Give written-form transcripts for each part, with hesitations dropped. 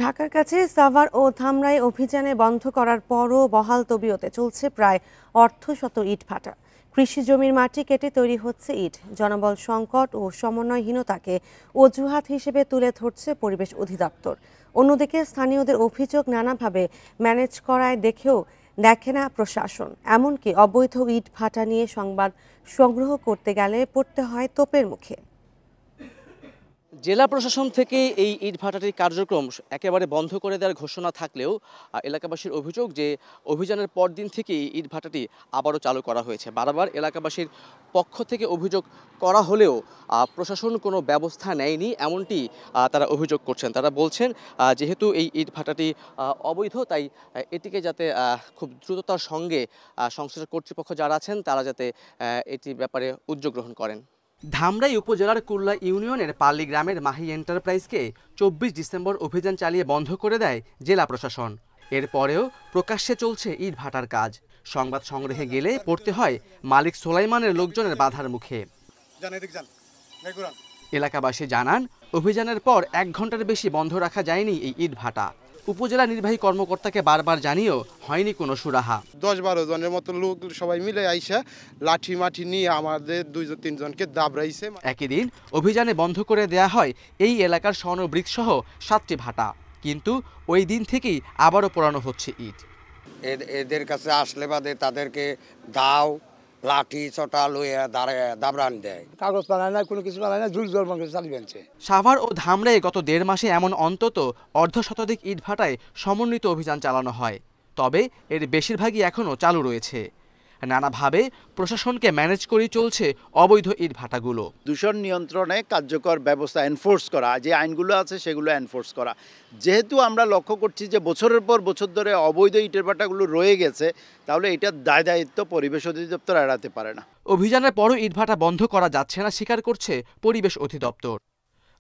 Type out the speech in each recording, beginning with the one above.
ঢাকার কাছে সাভার ও ধামরাই অভিযানে বন্ধ করার পরও বহাল তবিয়তে চলছে প্রায় অর্ধশত ইটভাটা। কৃষি জমির মাটি কেটে তৈরি হচ্ছে ইট। জনবল সংকট ও সমন্বয়হীনতাকে অজুহাত হিসেবে তুলে ধরছে পরিবেশ অধিদপ্তর। অন্যদিকে স্থানীয়দের অভিযোগ নানাভাবে ম্যানেজ করায় দেখে না প্রশাসন। এমনকি অবৈধ ইট ভাটা নিয়ে সংবাদ সংগ্রহ করতে গেলে পড়তে হয় তোপের মুখে। জেলা প্রশাসন থেকে এই ইটভাটাটির কার্যক্রম একেবারে বন্ধ করে দেওয়ার ঘোষণা থাকলেও এলাকাবাসীর অভিযোগ যে অভিযানের পরদিন থেকেই ইটভাটাটি আবারও চালু করা হয়েছে। বারবার এলাকাবাসীর পক্ষ থেকে অভিযোগ করা হলেও প্রশাসন কোনো ব্যবস্থা নেয়নি, এমনটি তারা অভিযোগ করছেন। তারা বলছেন যেহেতু এই ইটভাটাটি অবৈধ, তাই এটিকে যাতে খুব দ্রুততার সঙ্গে সংশ্লিষ্ট কর্তৃপক্ষ যারা আছেন তারা যাতে এটির ব্যাপারে উদ্যোগ গ্রহণ করেন। ধামরাই উপজেলার কুল্লা ইউনিয়নের পাল্লি গ্রামের মাহি এন্টারপ্রাইজকে 24 ডিসেম্বর অভিযান চালিয়ে বন্ধ করে দেয় জেলা প্রশাসন। এরপরেও প্রকাশ্যে চলছে ইট ভাটার কাজ। সংবাদ সংগ্রহে গেলে পড়তে হয় মালিক সোলাইমানের লোকজনের বাধার মুখে। এলাকাবাসী জানান, অভিযানের পর 1 ঘন্টার বেশি বন্ধ রাখা যায়নি এই ইট ভাটা। উপজেলা নির্বাহী কর্মকর্তাকে বারবার জানিয়েও হয়নি কোনো সুরাহা। 10-12 জনের মতো লোক সবাই মিলে আইসা লাঠি মাঠি নিয়ে আমাদের 2-3 জনকে দাবড়াইছে। একই দিন অভিযানে বন্ধ করে দেয়া হয় এই এলাকার স্বর্ণব্রিক সহ 7টি ভাটা, কিন্তু ওই দিন থেকেই আবারও পোড়ানো হচ্ছে ইট। এদের কাছে আসলে বাদে তাদেরকে দাও লাঠি চটা লইয়া দাবড়ান দেয়, কাগজ বানায় না, কোনো কিছু বানায় না, জুল জোর চালিয়ে আনছে। সাভার ও ধামরাই গত 1.5 মাসে এমন অন্তত অর্ধশতাধিক ইট ভাটায় সমন্বিত অভিযান চালানো হয়, তবে এর বেশিরভাগই এখনও চালু রয়েছে। নানাভাবে প্রশাসনকে ম্যানেজ করেই চলছে অবৈধ ইট ভাটাগুলো। দূষণ নিয়ন্ত্রণে কার্যকর ব্যবস্থা এনফোর্স করা, যে আইনগুলো আছে সেগুলো এনফোর্স করা। যেহেতু আমরা লক্ষ্য করছি যে বছরের পর বছর ধরে অবৈধ ইটের ভাটাগুলো রয়ে গেছে, তাহলে এটার দায়িত্ব পরিবেশ অধিদপ্তর এড়াতে পারে না। অভিযানের পরও ইটভাটা বন্ধ করা যাচ্ছে না স্বীকার করছে পরিবেশ অধিদপ্তর।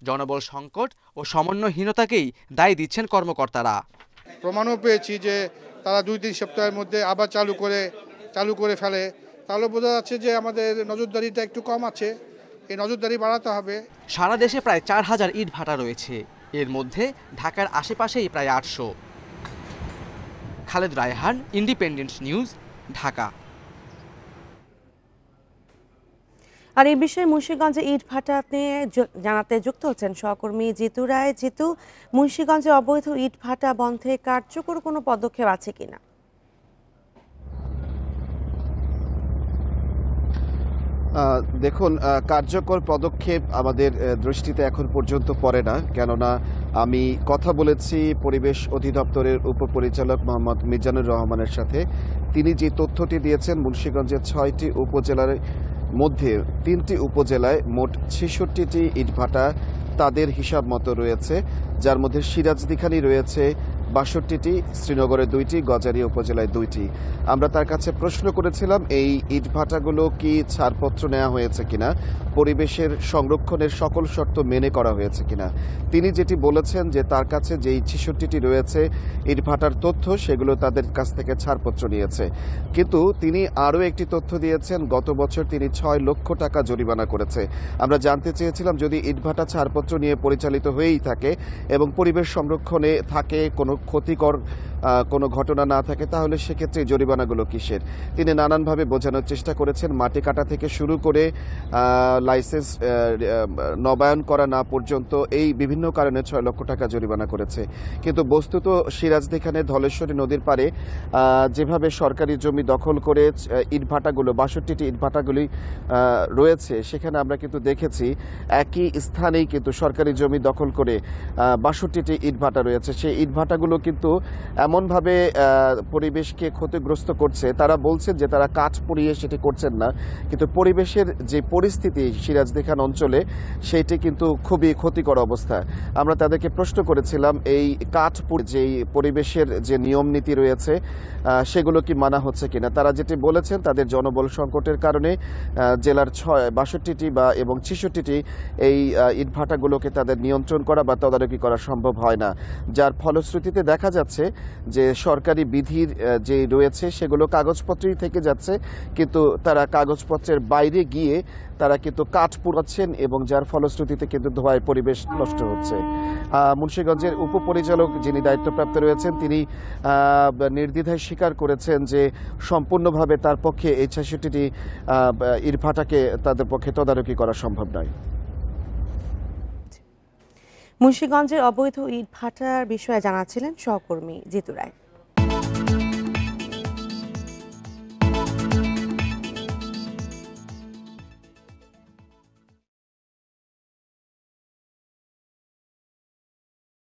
জনবল সংকট ও সমন্বয়হীনতাকেই দায়ী দিচ্ছেন কর্মকর্তারা। প্রমাণও পেয়েছি যে তারা 2-3 সপ্তাহের মধ্যে আবার চালু করে ফেলে। তাহলে বোঝা যাচ্ছে যে আমাদের নজরদারিটা একটু কম আছে, এই নজরদারি বাড়াতে হবে। সারা দেশে প্রায় 4000 ইট ভাটা রয়েছে, এর মধ্যে ঢাকার আশেপাশেই প্রায় 800। Khaled Raihan, independent news, Dhaka. আর এই বিষয়ে মুন্সিগঞ্জে ইট ভাটা নিয়ে জানাতে যুক্ত হচ্ছেন সহকর্মী জিতু রায়। জিতু, মুন্সিগঞ্জে অবৈধ ইট ভাটা বন্ধে কার্যকর কোনো পদক্ষেপ আছে কিনা? দেখুন, কার্যকর পদক্ষেপ আমাদের দৃষ্টিতে এখন পর্যন্ত পড়ে না, কেননা আমি কথা বলেছি পরিবেশ অধিদপ্তরের উপপরিচালক মোহাম্মদ মিজানুর রহমানের সাথে। তিনি যে তথ্যটি দিয়েছেন, মুন্সিগঞ্জের 6টি উপজেলার মধ্যে 3টি উপজেলায় মোট 66টি ইটভাটা তাদের হিসাব মতো রয়েছে, যার মধ্যে সিরাজদিখানি রয়েছে 62টি, শ্রীনগরের 2টি, গজারিয়া উপজেলায় 2টি। আমরা তার কাছে প্রশ্ন করেছিলাম এই ইটভাটাগুলো কি ছাড়পত্র নেওয়া হয়েছে কিনা, পরিবেশের সংরক্ষণের সকল শর্ত মেনে করা হয়েছে কিনা। তিনি যেটি বলেছেন যে তার কাছে যেই 66টি রয়েছে ইটভাটার তথ্য, সেগুলো তাদের কাছ থেকে ছাড়পত্র নিয়েছে। কিন্তু তিনি আরও একটি তথ্য দিয়েছেন, গত বছর তিনি 6 লক্ষ টাকা জরিমানা করেছে। আমরা জানতে চেয়েছিলাম যদি ইটভাটা ছাড়পত্র নিয়ে পরিচালিত হয়েই থাকে এবং পরিবেশ সংরক্ষণে থাকে, কোনো ক্ষতিকর কোনো ঘটনা না থাকে, তাহলে সেক্ষেত্রে জরিমানাগুলো কিসের। তিনি নানানভাবে বোঝানোর চেষ্টা করেছেন, মাটি কাটা থেকে শুরু করে লাইসেন্স নবায়ন করা না পর্যন্ত এই বিভিন্ন কারণে 6 লক্ষ টাকা জরিমানা করেছে। কিন্তু বস্তুত সিরাজদিখানে ধলেশ্বরী নদীর পারে যেভাবে সরকারি জমি দখল করে ইটভাটাগুলো 62টি ইটভাটাগুলি রয়েছে, সেখানে আমরা কিন্তু দেখেছি একই স্থানেই কিন্তু সরকারি জমি দখল করে 62টি ইটভাটা রয়েছে। সেই ইটভাটাগুলো কিন্তু এমনভাবে পরিবেশকে ক্ষতিগ্রস্ত করছে। তারা বলছেন যে তারা কাঠ পুড়িয়ে সেটি করছেন না, কিন্তু পরিবেশের যে পরিস্থিতি সিরাজদিখান অঞ্চলে, সেইটি কিন্তু খুবই ক্ষতিকর অবস্থা। আমরা তাদেরকে প্রশ্ন করেছিলাম এই কাঠ যেই পরিবেশের যে নিয়ম নীতি রয়েছে সেগুলো কি মানা হচ্ছে কিনা। তারা যেটি বলেছেন, তাদের জনবল সংকটের কারণে জেলার 62টি এবং 66টি এই ইটভাটাগুলোকে তাদের নিয়ন্ত্রণ করা বা তদারকি করা সম্ভব হয় না, যার ফলশ্রুতিতে দেখা যাচ্ছে যে সরকারি বিধির যে রয়েছে সেগুলো কাগজপত্রেই থেকে যাচ্ছে, কিন্তু তারা কাগজপত্রের বাইরে গিয়ে তারা কিন্তু কাঠ পোড়াচ্ছেন এবং যার ফলশ্রুতিতে কিন্তু ধোঁয়ায় পরিবেশ নষ্ট হচ্ছে। মুন্সিগঞ্জের উপপরিচালক যিনি দায়িত্বপ্রাপ্ত রয়েছেন তিনি নির্দ্বিধায় স্বীকার করেছেন যে সম্পূর্ণভাবে তার পক্ষে এই ৬৬টি ইটভাটাকে তাদের পক্ষে তদারকি করা সম্ভব নয়। মুন্সিগঞ্জের অবৈধ ইট ভাটার বিষয়ে জানাচ্ছিলেন সহকর্মী জিতু রায়।